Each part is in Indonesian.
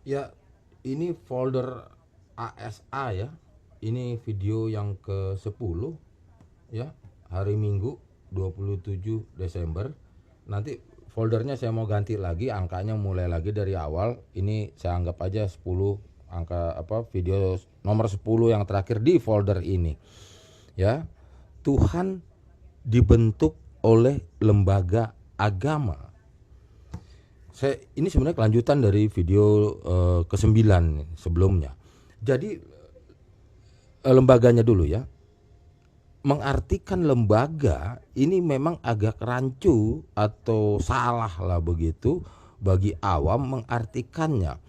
Ya, ini folder ASA ya. Ini video yang ke-10 ya, hari Minggu 27 Desember. Nanti foldernya saya mau ganti lagi, angkanya mulai lagi dari awal. Ini saya anggap aja 10 angka video nomor 10 yang terakhir di folder ini. Ya. Tuhan dibentuk oleh lembaga agama. Ini sebenarnya kelanjutan dari video ke-9 sebelumnya. Jadi lembaganya dulu ya. Mengartikan lembaga ini memang agak rancu atau salah lah begitu bagi awam mengartikannya.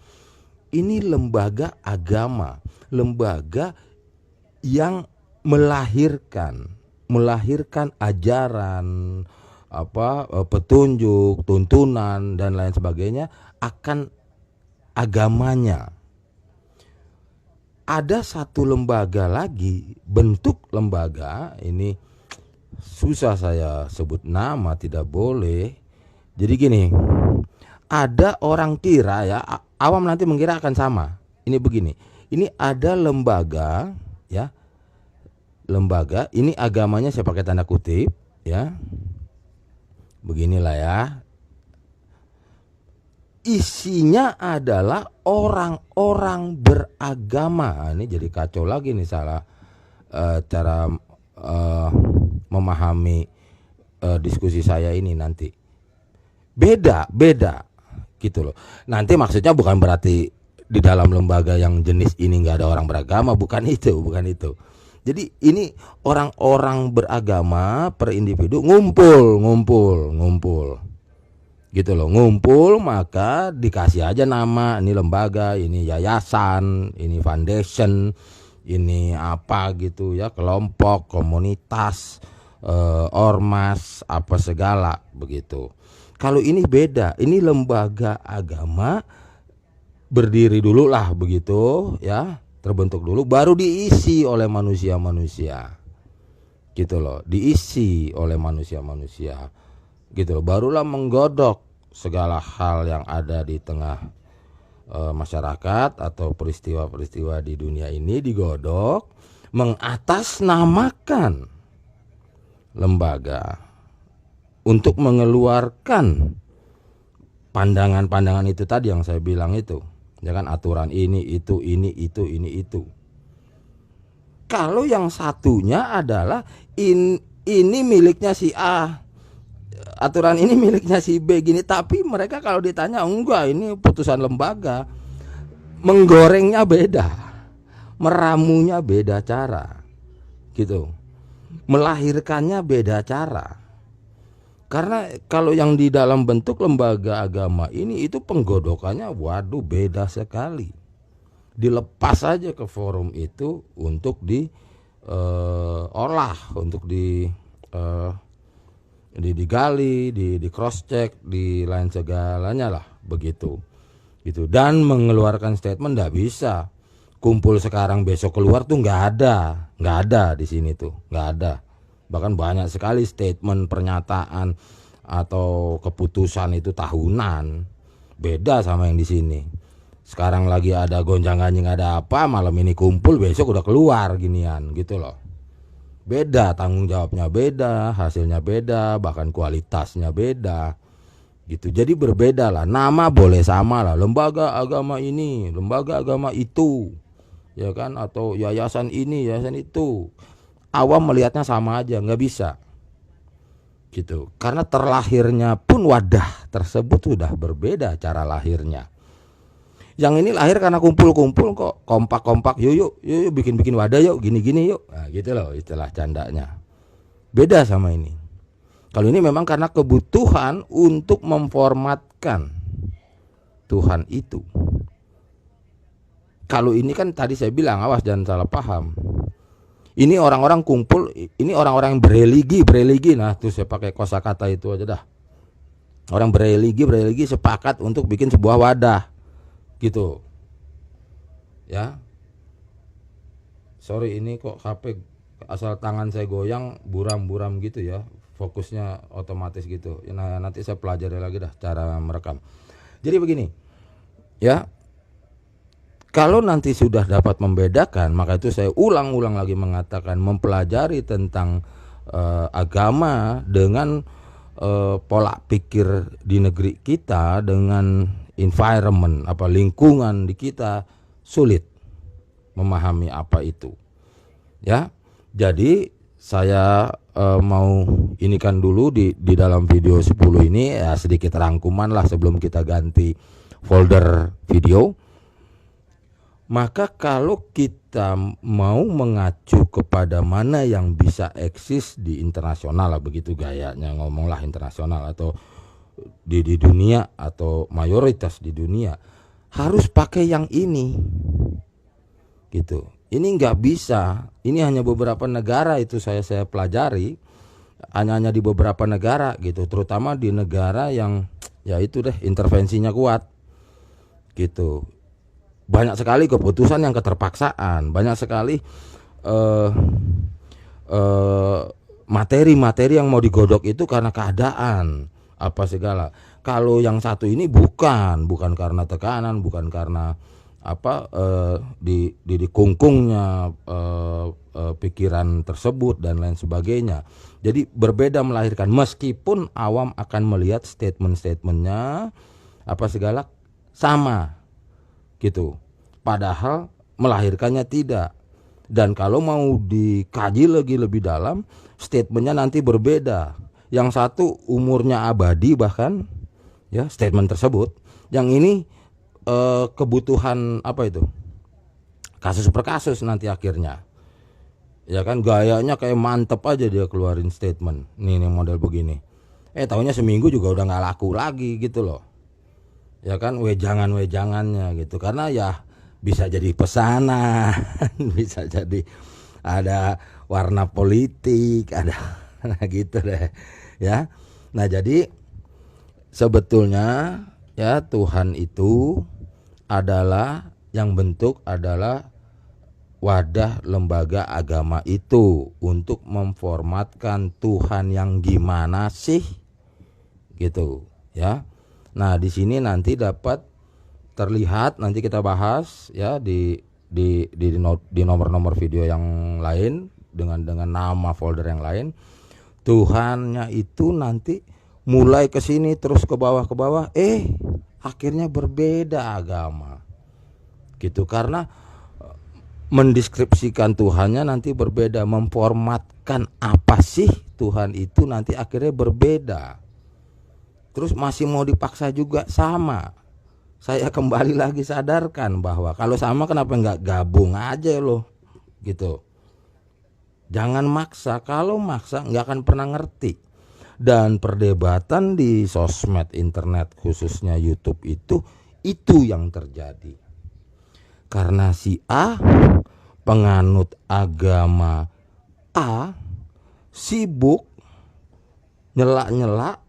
Ini lembaga agama, lembaga yang melahirkan ajaran, petunjuk, tuntunan dan lain sebagainya akan agamanya. Ada satu lembaga lagi, bentuk lembaga ini susah saya sebut nama, tidak boleh. Jadi gini, ada orang kira ya, awam nanti mengira akan sama. Ini begini, ini ada lembaga ya, lembaga ini agamanya saya pakai tanda kutip ya. Beginilah ya. Isinya adalah orang-orang beragama. Ini jadi kacau lagi nih salah cara memahami diskusi saya ini nanti. Beda gitu loh. Nanti maksudnya bukan berarti di dalam lembaga yang jenis ini nggak ada orang beragama, bukan itu. Jadi ini orang-orang beragama per individu ngumpul gitu loh, ngumpul, maka dikasih aja nama, ini lembaga, ini yayasan, ini foundation, ini apa gitu ya, kelompok, komunitas, ormas, apa segala begitu. Kalau ini beda, ini lembaga agama, berdiri dulu lah begitu ya, terbentuk dulu, baru diisi oleh manusia-manusia gitu loh, diisi oleh manusia-manusia gitu loh, barulah menggodok segala hal yang ada di tengah masyarakat atau peristiwa-peristiwa di dunia ini, digodok, mengatasnamakan lembaga untuk mengeluarkan pandangan-pandangan itu tadi yang saya bilang itu, ya kan, aturan ini itu. Kalau yang satunya adalah ini miliknya si A, aturan ini miliknya si B gini, tapi mereka kalau ditanya enggak, ini putusan lembaga. Menggorengnya beda, meramunya beda cara gitu, melahirkannya beda cara. Karena kalau yang di dalam bentuk lembaga agama ini itu penggodokannya waduh beda sekali. Dilepas aja ke forum itu untuk diolah, untuk digali, di cross check, di lain segalanya lah begitu. Gitu. Dan mengeluarkan statement nggak bisa. Kumpul sekarang besok keluar tuh nggak ada di sini tuh, nggak ada. Bahkan banyak sekali statement, pernyataan atau keputusan itu tahunan, beda sama yang di sini. Sekarang lagi ada gonjang-ganjing, ada apa, malam ini kumpul, besok udah keluar ginian gitu loh. Beda, tanggung jawabnya beda, hasilnya beda, bahkan kualitasnya beda gitu. Jadi berbeda lah. Nama boleh sama lah, lembaga agama ini, lembaga agama itu, ya kan, atau yayasan ini, yayasan itu. Awam melihatnya sama aja, nggak bisa gitu. Karena terlahirnya pun wadah tersebut sudah berbeda cara lahirnya. Yang ini lahir karena kumpul-kumpul kok, kompak-kompak, yuk bikin wadah yuk, gini-gini yuk. Nah, gitu loh istilah candanya. Beda sama ini. Kalau ini memang karena kebutuhan untuk memformatkan Tuhan itu. Kalau ini kan tadi saya bilang, awas jangan salah paham. Ini orang-orang kumpul, ini orang-orang yang bereligi. Nah, tuh saya pakai kosakata itu aja dah. Orang bereligi sepakat untuk bikin sebuah wadah. Gitu. Ya. Sorry, ini kok HP asal tangan saya goyang buram-buram gitu ya. Fokusnya otomatis gitu. Nah, nanti saya pelajari lagi dah cara merekam. Jadi begini. Ya. Kalau nanti sudah dapat membedakan, maka itu saya ulang-ulang lagi mengatakan mempelajari tentang agama dengan pola pikir di negeri kita, dengan environment lingkungan di kita, sulit memahami apa itu. Ya. Jadi saya mau inikan dulu di dalam video 10 ini ya, sedikit rangkuman lah sebelum kita ganti folder video. Maka kalau kita mau mengacu kepada mana yang bisa eksis di internasional lah, begitu gayanya ngomonglah internasional atau di dunia atau mayoritas di dunia, harus pakai yang ini gitu. Ini nggak bisa, ini hanya beberapa negara itu saya pelajari, hanya di beberapa negara gitu, terutama di negara yang ya itu deh intervensinya kuat gitu. Banyak sekali keputusan yang keterpaksaan, banyak sekali materi-materi yang mau digodok itu karena keadaan apa segala. Kalau yang satu ini bukan karena tekanan, bukan karena di kungkungnya pikiran tersebut dan lain sebagainya. Jadi berbeda melahirkan, meskipun awam akan melihat statement-statementnya apa segala sama gitu, padahal melahirkannya tidak. Dan kalau mau dikaji lagi lebih dalam, statementnya nanti berbeda. Yang satu umurnya abadi bahkan ya statement tersebut, yang ini kebutuhan kasus per kasus nanti akhirnya ya kan, gayanya kayak mantep aja dia keluarin statement nih model begini, tahunya seminggu juga udah nggak laku lagi gitu loh. Ya kan, wejangannya gitu, karena ya bisa jadi pesanan bisa jadi ada warna politik, ada gitu deh ya. Nah jadi sebetulnya ya Tuhan itu adalah yang bentuk adalah wadah lembaga agama itu untuk memformatkan Tuhan yang gimana sih gitu ya. Nah, di sini nanti dapat terlihat, nanti kita bahas ya di nomor-nomor video yang lain dengan nama folder yang lain. Tuhannya itu nanti mulai ke sini terus ke bawah akhirnya berbeda agama. Gitu, karena mendeskripsikan Tuhannya nanti berbeda, memformatkan apa sih Tuhan itu nanti akhirnya berbeda. Terus masih mau dipaksa juga sama. Saya kembali lagi sadarkan bahwa kalau sama kenapa nggak gabung aja loh gitu. Jangan maksa, kalau maksa nggak akan pernah ngerti. Dan perdebatan di sosmed internet khususnya YouTube itu yang terjadi. Karena si A penganut agama A sibuk nyela-nyela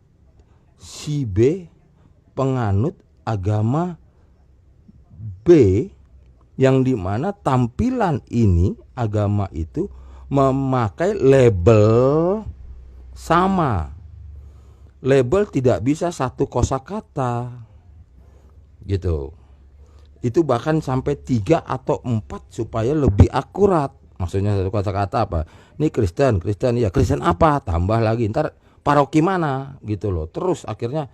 si B penganut agama B, yang dimana tampilan ini agama itu memakai label sama. Label tidak bisa satu kosakata gitu. Itu bahkan sampai 3 atau 4 supaya lebih akurat. Maksudnya satu kosakata apa? Ini Kristen ya, Kristen apa? Tambah lagi ntar paroki mana gitu loh. Terus akhirnya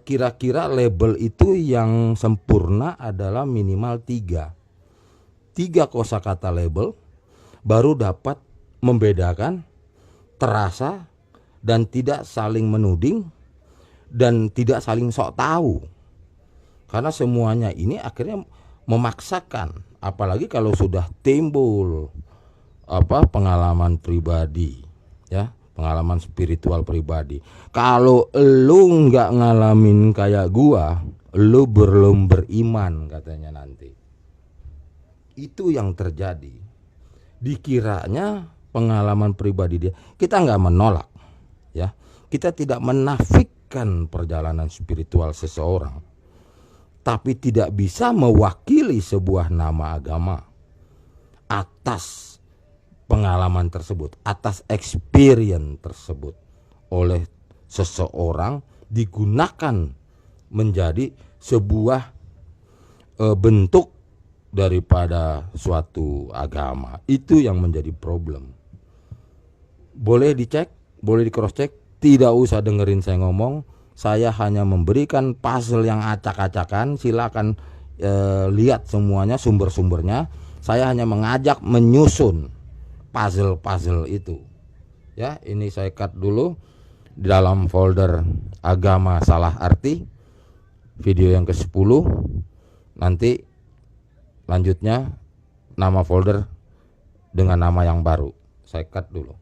kira-kira label itu yang sempurna adalah minimal 3 kosakata label baru dapat membedakan, terasa, dan tidak saling menuding dan tidak saling sok tahu. Karena semuanya ini akhirnya memaksakan, apalagi kalau sudah timbul pengalaman pribadi ya, pengalaman spiritual pribadi. Kalau lu nggak ngalamin kayak gua, lu belum beriman katanya nanti. Itu yang terjadi. Dikiranya pengalaman pribadi dia. Kita nggak menolak ya. Kita tidak menafikan perjalanan spiritual seseorang. Tapi tidak bisa mewakili sebuah nama agama atas pengalaman tersebut, atas experience tersebut oleh seseorang digunakan menjadi sebuah bentuk daripada suatu agama. Itu yang menjadi problem. Boleh dicek, boleh di cross check, tidak usah dengerin saya ngomong. Saya hanya memberikan puzzle yang acak-acakan. Silakan lihat semuanya, sumber-sumbernya. Saya hanya mengajak menyusun puzzle-puzzle itu. Ya, ini saya cut dulu di dalam folder agama salah arti, video yang ke-10. Nanti lanjutnya nama folder dengan nama yang baru. Saya cut dulu.